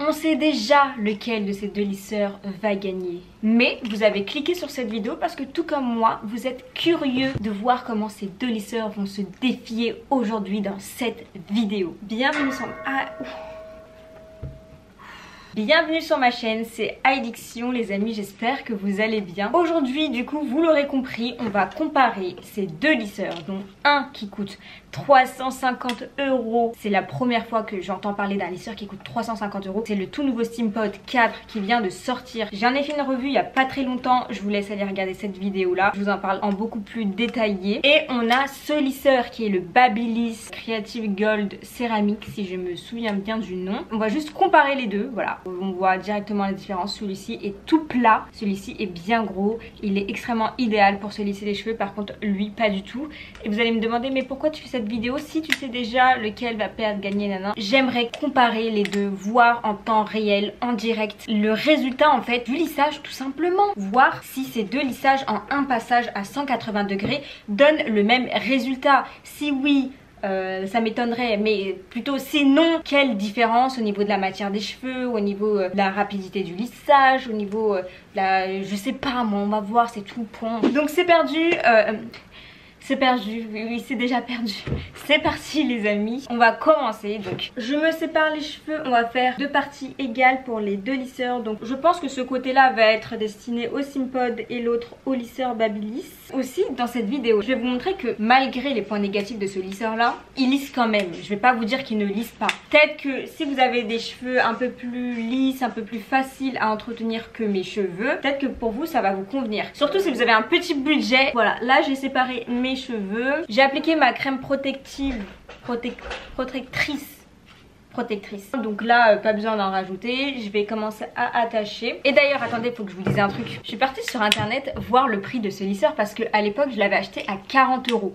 On sait déjà lequel de ces deux lisseurs va gagner. Mais vous avez cliqué sur cette vidéo parce que tout comme moi, vous êtes curieux de voir comment ces deux lisseurs vont se défier aujourd'hui dans cette vidéo. Bienvenue sur ma chaîne, c'est Addiction les amis, j'espère que vous allez bien. Aujourd'hui du coup, vous l'aurez compris, on va comparer ces deux lisseurs, dont un qui coûte 350 €. C'est la première fois que j'entends parler d'un lisseur qui coûte 350 €. C'est le tout nouveau Steampod 4 qui vient de sortir. J'en ai fait une revue il y a pas très longtemps, je vous laisse aller regarder cette vidéo là. Je vous en parle en beaucoup plus détaillé. Et on a ce lisseur qui est le Babyliss Creative Gold Céramique, si je me souviens bien du nom. On va juste comparer les deux, voilà. On voit directement la différence. Celui-ci est tout plat, celui-ci est bien gros. Il est extrêmement idéal pour se lisser les cheveux, par contre lui pas du tout. Et vous allez me demander mais pourquoi tu fais cette vidéo si tu sais déjà lequel va perdre, gagner, nana. J'aimerais comparer les deux, voir en temps réel, en direct, le résultat en fait du lissage tout simplement. Voir si ces deux lissages en un passage à 180 degrés donnent le même résultat. Si oui, ça m'étonnerait, mais plutôt sinon, quelle différence au niveau de la matière des cheveux, au niveau de la rapidité du lissage, au niveau je sais pas moi, on va voir, c'est tout point. Donc c'est perdu. C'est perdu, oui c'est déjà perdu. C'est parti les amis, on va commencer. Donc je me sépare les cheveux, on va faire deux parties égales pour les deux lisseurs. Donc je pense que ce côté là va être destiné au Steampod et l'autre au lisseur Babyliss. Aussi dans cette vidéo, je vais vous montrer que malgré les points négatifs de ce lisseur là, il lisse quand même. Je vais pas vous dire qu'il ne lisse pas. Peut-être que si vous avez des cheveux un peu plus lisses, un peu plus faciles à entretenir que mes cheveux, peut-être que pour vous ça va vous convenir. Surtout si vous avez un petit budget. Voilà, là j'ai séparé mes cheveux. J'ai appliqué ma crème protectrice. Donc là pas besoin d'en rajouter. Je vais commencer à attacher. Et d'ailleurs attendez, faut que je vous dise un truc. Je suis partie sur internet voir le prix de ce lisseur parce qu'à l'époque je l'avais acheté à 40 €.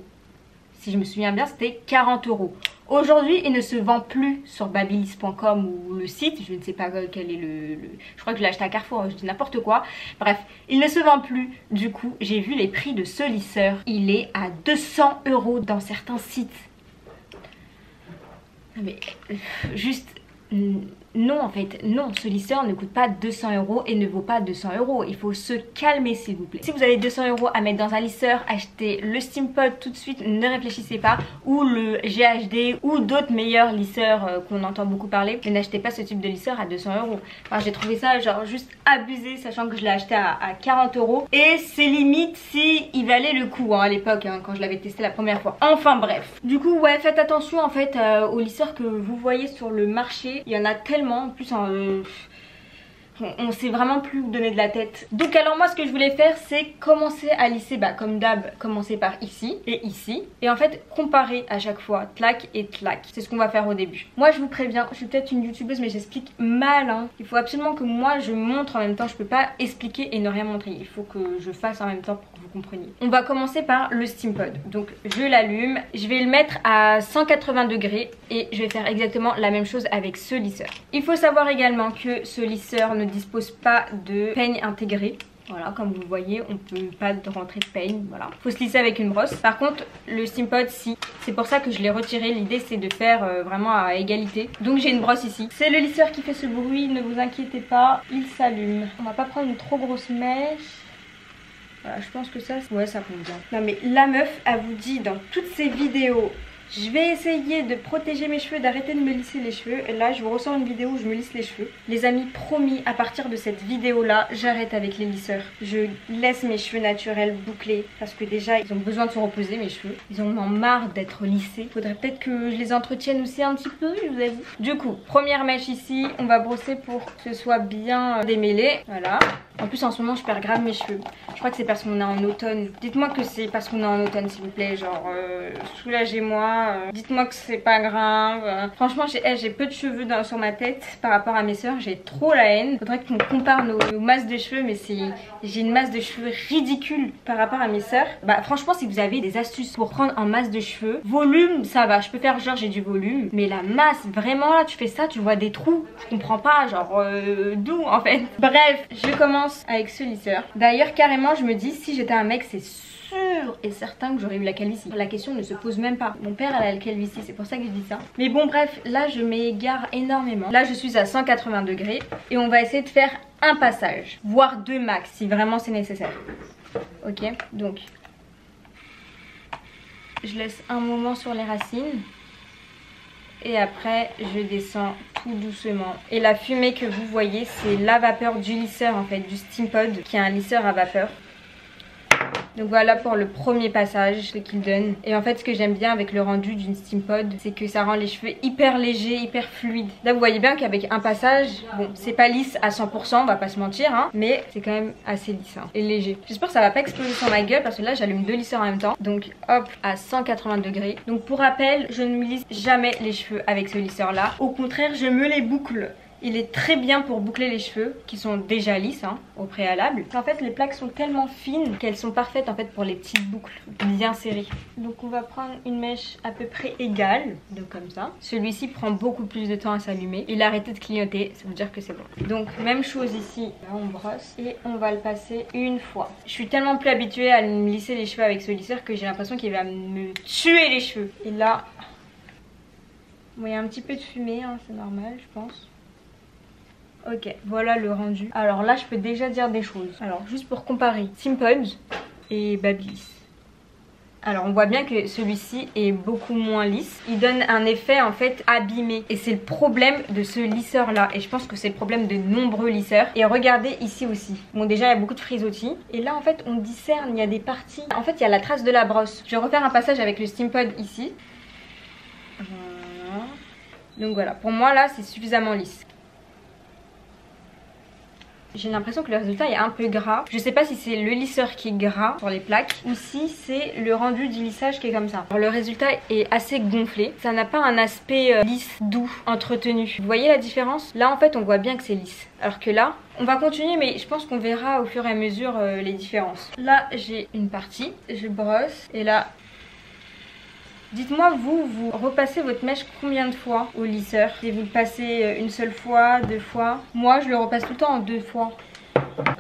Si je me souviens bien c'était 40 €. Aujourd'hui il ne se vend plus sur babyliss.com ou le site, je ne sais pas quel est je crois que je l'ai acheté à Carrefour, je dis n'importe quoi. Bref, il ne se vend plus. Du coup j'ai vu les prix de ce lisseur. Il est à 200 € dans certains sites. Mais juste non en fait, non, ce lisseur ne coûte pas 200 € et ne vaut pas 200 €. Il faut se calmer s'il vous plaît. Si vous avez 200 € à mettre dans un lisseur, achetez le Steampod tout de suite, ne réfléchissez pas, ou le GHD ou d'autres meilleurs lisseurs qu'on entend beaucoup parler. Mais n'achetez pas ce type de lisseur à 200 €. Enfin, j'ai trouvé ça genre juste abusé, sachant que je l'ai acheté à 40 € et c'est limite si il valait le coup hein, à l'époque hein, quand je l'avais testé la première fois. Enfin bref, du coup ouais, faites attention en fait aux lisseurs que vous voyez sur le marché. Il y en a tellement. En plus on sait vraiment plus où donner de la tête. Donc alors moi ce que je voulais faire c'est commencer à lisser comme d'hab, commencer par ici et ici. Et en fait comparer à chaque fois, tlac et tlac. C'est ce qu'on va faire au début. Moi je vous préviens, je suis peut-être une youtubeuse mais j'explique mal hein. Il faut absolument que moi je montre en même temps, je peux pas expliquer et ne rien montrer. Il faut que je fasse en même temps pour que vous compreniez. On va commencer par le Steampod. Donc je l'allume, je vais le mettre à 180 degrés et je vais faire exactement la même chose avec ce lisseur. Il faut savoir également que ce lisseur ne dispose pas de peigne intégré. Voilà, comme vous le voyez, on peut pas rentrer de peigne, voilà. Faut se lisser avec une brosse. Par contre, le Steampod, si. C'est pour ça que je l'ai retiré. L'idée, c'est de faire vraiment à égalité. Donc j'ai une brosse ici. C'est le lisseur qui fait ce bruit, ne vous inquiétez pas, il s'allume. On va pas prendre une trop grosse mèche. Voilà, je pense que ça, ouais, ça convient. Non mais la meuf, elle vous dit dans toutes ses vidéos, je vais essayer de protéger mes cheveux, d'arrêter de me lisser les cheveux. Et là je vous ressors une vidéo où je me lisse les cheveux. Les amis, promis, à partir de cette vidéo là, j'arrête avec les lisseurs. Je laisse mes cheveux naturels bouclés. Parce que déjà ils ont besoin de se reposer, mes cheveux. Ils en ont marre d'être lissés. Faudrait peut-être que je les entretienne aussi un petit peu, je vous avoue. Du coup, première mèche ici, on va brosser pour que ce soit bien démêlé. Voilà. En plus en ce moment je perds grave mes cheveux. Je crois que c'est parce qu'on est en automne. Dites-moi que c'est parce qu'on est en automne s'il vous plaît. Genre soulagez-moi. Dites-moi que c'est pas grave. Franchement j'ai peu de cheveux sur ma tête par rapport à mes soeurs. J'ai trop la haine. Faudrait qu'on compare nos masses de cheveux. Mais j'ai une masse de cheveux ridicule par rapport à mes soeurs. Bah franchement si vous avez des astuces pour prendre en masse de cheveux, volume ça va. Je peux faire genre j'ai du volume. Mais la masse vraiment là tu fais ça tu vois des trous. Je comprends pas genre d'où en fait. Bref je commence avec ce lisseur. D'ailleurs carrément je me dis si j'étais un mec c'est sûr sûr et certain que j'aurais eu la calvitie. La question ne se pose même pas. Mon père elle a la calvitie, c'est pour ça que je dis ça. Mais bon bref, là je m'égare énormément. Là je suis à 180 degrés et on va essayer de faire un passage, voire deux max si vraiment c'est nécessaire. Ok, donc je laisse un moment sur les racines. Et après je descends tout doucement. Et la fumée que vous voyez c'est la vapeur du lisseur en fait, du Steampod qui est un lisseur à vapeur. Donc voilà pour le premier passage qu'il donne. Et en fait ce que j'aime bien avec le rendu d'une Steampod, c'est que ça rend les cheveux hyper légers, hyper fluides. Là vous voyez bien qu'avec un passage, bon c'est pas lisse à 100%, on va pas se mentir hein, mais c'est quand même assez lisse hein, et léger. J'espère que ça va pas exploser sur ma gueule parce que là j'allume deux lisseurs en même temps. Donc hop, à 180 degrés. Donc pour rappel, je ne me lisse jamais les cheveux avec ce lisseur là. Au contraire, je me les boucle. Il est très bien pour boucler les cheveux qui sont déjà lisses hein, au préalable. En fait les plaques sont tellement fines qu'elles sont parfaites en fait pour les petites boucles bien serrées. Donc on va prendre une mèche à peu près égale, donc comme ça. Celui-ci prend beaucoup plus de temps à s'allumer. Il a arrêté de clignoter, ça veut dire que c'est bon. Donc même chose ici, là on brosse et on va le passer une fois. Je suis tellement plus habituée à me lisser les cheveux avec ce lisseur que j'ai l'impression qu'il va me tuer les cheveux. Et là, bon, il y a un petit peu de fumée, hein, c'est normal je pense. Ok, voilà le rendu. Alors là, je peux déjà dire des choses. Alors, juste pour comparer, Steampod et Babyliss. Alors, on voit bien que celui-ci est beaucoup moins lisse. Il donne un effet, en fait, abîmé. Et c'est le problème de ce lisseur-là. Et je pense que c'est le problème de nombreux lisseurs. Et regardez ici aussi. Bon, déjà, il y a beaucoup de frisottis. Et là, en fait, on discerne. Il y a des parties. En fait, il y a la trace de la brosse. Je vais refaire un passage avec le Steampod ici. Voilà. Donc voilà, pour moi, là, c'est suffisamment lisse. J'ai l'impression que le résultat est un peu gras. Je sais pas si c'est le lisseur qui est gras sur les plaques ou si c'est le rendu du lissage qui est comme ça. Alors le résultat est assez gonflé. Ça n'a pas un aspect lisse, doux, entretenu. Vous voyez la différence? Là en fait on voit bien que c'est lisse. Alors que là, on va continuer mais je pense qu'on verra au fur et à mesure les différences. Là j'ai une partie, je brosse et là... Dites-moi vous repassez votre mèche combien de fois au lisseur? Si vous le passez une seule fois, deux fois. Moi je le repasse tout le temps en deux fois. Voilà.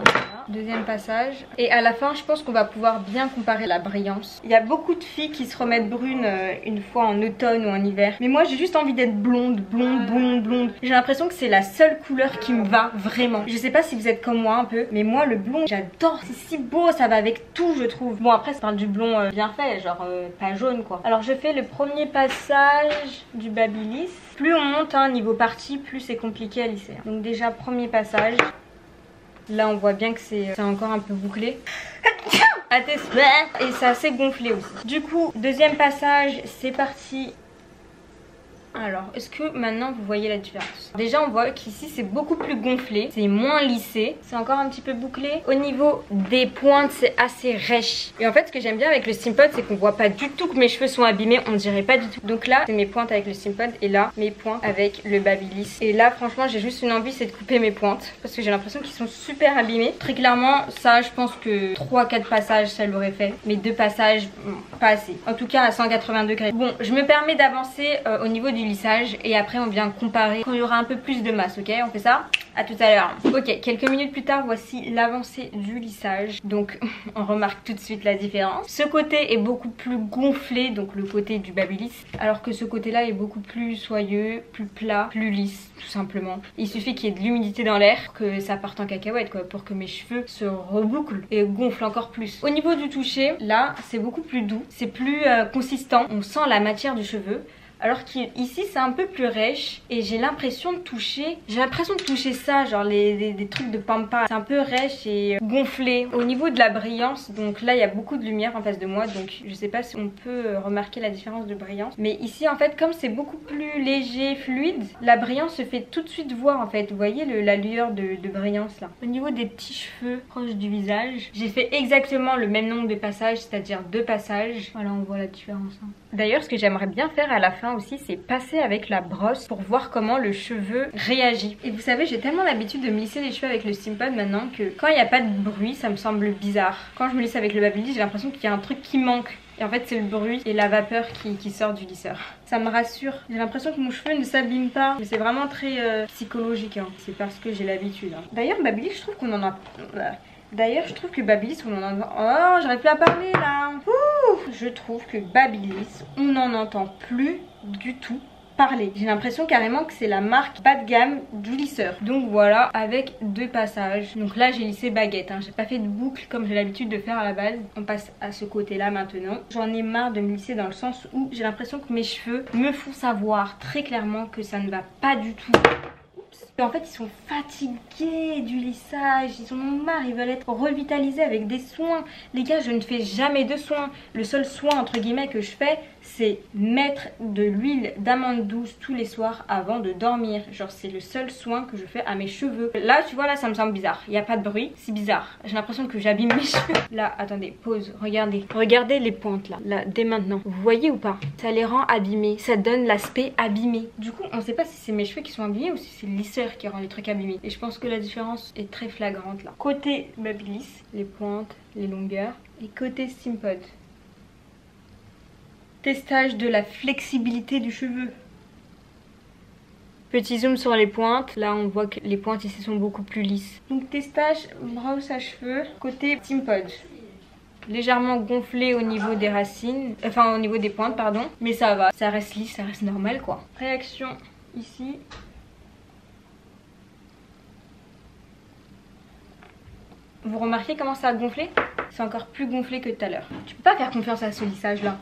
Deuxième passage. Et à la fin je pense qu'on va pouvoir bien comparer la brillance. Il y a beaucoup de filles qui se remettent brunes une fois en automne ou en hiver. Mais moi j'ai juste envie d'être blonde. J'ai l'impression que c'est la seule couleur qui me va vraiment. Je sais pas si vous êtes comme moi un peu, mais moi le blond j'adore. C'est si beau, ça va avec tout je trouve. Bon après c'est du blond bien fait, genre pas jaune quoi. Alors je fais le premier passage du Babyliss. Plus on monte hein, niveau partie, plus c'est compliqué à lisser. Donc déjà premier passage. Là on voit bien que c'est encore un peu bouclé. À tes souhaits. Et c'est assez gonflé aussi. Du coup deuxième passage c'est parti. Alors, est-ce que maintenant vous voyez la différence? Déjà on voit qu'ici c'est beaucoup plus gonflé, c'est moins lissé, c'est encore un petit peu bouclé. Au niveau des pointes c'est assez rêche. Et en fait ce que j'aime bien avec le Steampod c'est qu'on voit pas du tout que mes cheveux sont abîmés, on dirait pas du tout. Donc là c'est mes pointes avec le Steampod et là mes pointes avec le Babyliss. Et là franchement j'ai juste une envie, c'est de couper mes pointes parce que j'ai l'impression qu'ils sont super abîmés. Très clairement ça je pense que 3-4 passages ça l'aurait fait, mais 2 passages pas assez. En tout cas à 180 degrés. Bon je me permets d'avancer au niveau du lissage et après on vient comparer quand il y aura un peu plus de masse. Ok, on fait ça? À tout à l'heure. Ok, quelques minutes plus tard voici l'avancée du lissage. Donc on remarque tout de suite la différence. Ce côté est beaucoup plus gonflé, donc le côté du Babyliss, alors que ce côté là est beaucoup plus soyeux, plus plat, plus lisse tout simplement. Il suffit qu'il y ait de l'humidité dans l'air, que ça parte en cacahuète quoi, pour que mes cheveux se rebouclent et gonflent encore plus. Au niveau du toucher, là c'est beaucoup plus doux, c'est plus consistant, on sent la matière du cheveu. Alors qu'ici c'est un peu plus rêche et j'ai l'impression de toucher, ça, genre des trucs de pampa. C'est un peu rêche et gonflé. Au niveau de la brillance, donc là il y a beaucoup de lumière en face de moi, donc je sais pas si on peut remarquer la différence de brillance. Mais ici en fait comme c'est beaucoup plus léger, fluide, la brillance se fait tout de suite voir en fait. Vous voyez la lueur de brillance là. Au niveau des petits cheveux proches du visage, j'ai fait exactement le même nombre de passages, c'est-à-dire 2 passages. Voilà on voit la différence. Hein. D'ailleurs ce que j'aimerais bien faire à la fin aussi c'est passer avec la brosse pour voir comment le cheveu réagit. Et vous savez j'ai tellement l'habitude de me lisser les cheveux avec le Steampod maintenant que quand il n'y a pas de bruit ça me semble bizarre. Quand je me lisse avec le Babyliss j'ai l'impression qu'il y a un truc qui manque. Et en fait c'est le bruit et la vapeur qui sort du lisseur. Ça me rassure. J'ai l'impression que mon cheveu ne s'abîme pas. Mais c'est vraiment très psychologique. Hein. C'est parce que j'ai l'habitude. Hein. D'ailleurs Babyliss je trouve qu'on en a... D'ailleurs, je trouve que Babyliss, on en entend... Oh, j'arrive plus à parler là. Ouh, je trouve que Babyliss, on n'en entend plus du tout parler. J'ai l'impression carrément que c'est la marque bas de gamme du lisseur. Donc voilà, avec 2 passages. Donc là, j'ai lissé baguette, hein. J'ai pas fait de boucle comme j'ai l'habitude de faire à la base. On passe à ce côté-là maintenant. J'en ai marre de me lisser dans le sens où j'ai l'impression que mes cheveux me font savoir très clairement que ça ne va pas du tout. En fait, ils sont fatigués du lissage, ils en ont marre, ils veulent être revitalisés avec des soins. Les gars, je ne fais jamais de soins. Le seul soin entre guillemets que je fais, c'est mettre de l'huile d'amande douce tous les soirs avant de dormir. Genre, c'est le seul soin que je fais à mes cheveux. Là, tu vois, là, ça me semble bizarre. Il n'y a pas de bruit, c'est bizarre. J'ai l'impression que j'abîme mes cheveux. Là, attendez, pause, regardez. Regardez les pointes là, dès maintenant. Vous voyez ou pas? Ça les rend abîmés, ça donne l'aspect abîmé. Du coup, on ne sait pas si c'est mes cheveux qui sont abîmés ou si c'est le lisseur qui rend les trucs abîmés. Et je pense que la différence est très flagrante là. Côté Babyliss, les pointes, les longueurs. Et côté Stimpod, testage de la flexibilité du cheveu. Petit zoom sur les pointes. Là, on voit que les pointes ici sont beaucoup plus lisses. Donc testage brosse à cheveux côté Stimpod. Légèrement gonflé au niveau des racines, enfin au niveau des pointes, pardon. Mais ça va, ça reste lisse, ça reste normal quoi. Réaction ici. Vous remarquez comment ça a gonflé? C'est encore plus gonflé que tout à l'heure. Tu peux pas faire confiance à ce lissage là.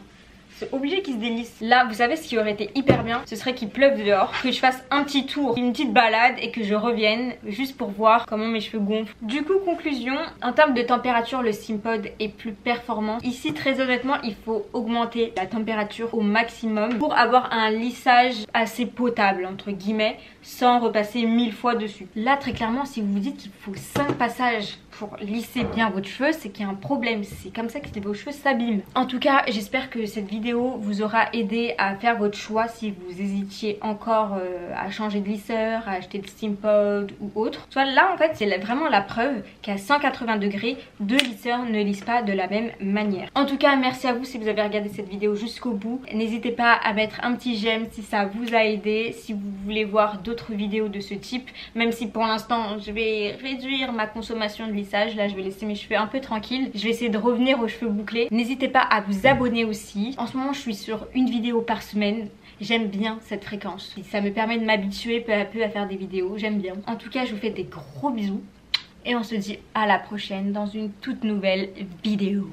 C'est obligé qu'il se délisse. Là, vous savez ce qui aurait été hyper bien, ce serait qu'il pleuve dehors, que je fasse un petit tour, une petite balade et que je revienne juste pour voir comment mes cheveux gonflent. Du coup, conclusion, en termes de température, le Stimpod est plus performant. Ici, très honnêtement, il faut augmenter la température au maximum pour avoir un lissage assez potable, entre guillemets, sans repasser 1000 fois dessus. Là, très clairement, si vous vous dites qu'il faut 5 passages pour lisser bien votre cheveu, c'est qu'il y a un problème. C'est comme ça que vos cheveux s'abîment. En tout cas, j'espère que cette vidéo vous aura aidé à faire votre choix si vous hésitiez encore à changer de lisseur, à acheter de Stimpod ou autre. Soit là, en fait, c'est vraiment la preuve qu'à 180 degrés, 2 lisseurs ne lissent pas de la même manière. En tout cas, merci à vous si vous avez regardé cette vidéo jusqu'au bout. N'hésitez pas à mettre un petit j'aime si ça vous a aidé, si vous voulez voir d'autres vidéos de ce type, même si pour l'instant, je vais réduire ma consommation de lissage. Là, je vais laisser mes cheveux un peu tranquilles. Je vais essayer de revenir aux cheveux bouclés. N'hésitez pas à vous abonner aussi. En ce moment, je suis sur une vidéo par semaine. J'aime bien cette fréquence. Ça me permet de m'habituer peu à peu à faire des vidéos. J'aime bien. En tout cas, je vous fais des gros bisous. Et on se dit à la prochaine dans une toute nouvelle vidéo.